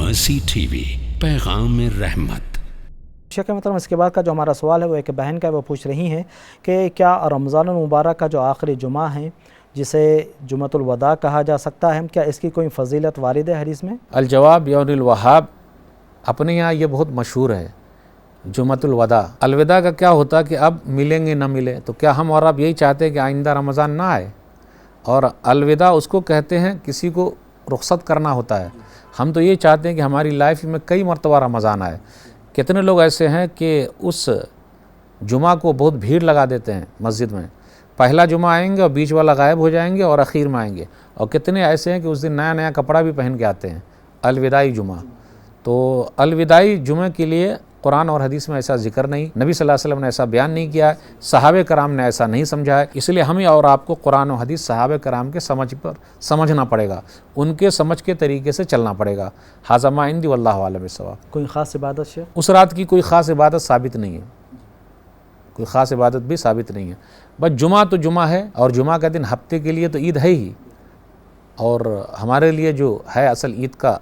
مرسی T V, پیغام رحمت۔ شیخ محترم، اس کے بعد کا جو ہمارا سوال ہے وہ ایک بہن کا ہے، وہ پوچھ رہی ہیں کہ کیا رمضان المبارک کا جو آخری جمعہ ہے جسے جمعۃ الوداع کہا جا سکتا ہے، کیا اس کی کوئی فضیلت وارد ہے حدیث میں؟ الجواب یوم الوہاب اپنے یہاں یہ بہت مشہور ہے، جمعۃ الوداع۔ الوداع کا کیا ہوتا ہے کہ اب ملیں گے نہ ملے، تو کیا ہم اور آپ یہی چاہتے ہیں کہ آئندہ رمضان نہ آئے؟ اور الوداع اس کو کہتے ہیں کسی کو رخصت کرنا ہوتا ہے۔ ہم تو یہ چاہتے ہیں کہ ہماری لائف میں کئی مرتبہ رمضان آئے۔ کتنے لوگ ایسے ہیں کہ اس جمعہ کو بہت بھیڑ لگا دیتے ہیں مسجد میں، پہلا جمعہ آئیں گے اور بیچ والا غائب ہو جائیں گے اور اخیر میں آئیں گے، اور کتنے ایسے ہیں کہ اس دن نیا نیا کپڑا بھی پہن کے آتے ہیں، الوداعی جمعہ۔ تو الوداعی جمعہ کے لیے قرآن اور حدیث میں ایسا ذکر نہیں، نبی صلی اللہ علیہ وسلم نے ایسا بیان نہیں کیا ہے، صحابہ کرام نے ایسا نہیں سمجھا ہے، اس لیے ہمیں اور آپ کو قرآن و حدیث صحابہ کرام کے سمجھ پر سمجھنا پڑے گا، ان کے سمجھ کے طریقے سے چلنا پڑے گا۔ ھذا ما عندی واللہ اعلم بالصواب۔ کوئی خاص عبادت شیخ؟ اس رات کی کوئی خاص عبادت ثابت نہیں ہے، کوئی خاص عبادت بھی ثابت نہیں ہے، بس جمعہ تو جمعہ ہے، اور جمعہ کا دن ہفتے کے لیے تو عید ہے ہی، اور ہمارے لیے جو ہے اصل عید کا،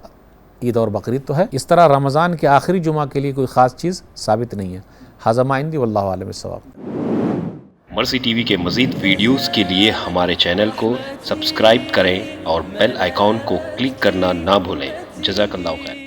عید اور بقرعید تو ہے۔ اس طرح رمضان کے آخری جمعہ کے لیے کوئی خاص چیز ثابت نہیں ہے۔ ھذا ما عندی واللہ اعلم بالصواب۔ مرسی ٹی وی کے مزید ویڈیوز کے لیے ہمارے چینل کو سبسکرائب کریں اور بیل آئیکن کو کلک کرنا نہ بھولیں۔ جزاک اللہ خیر۔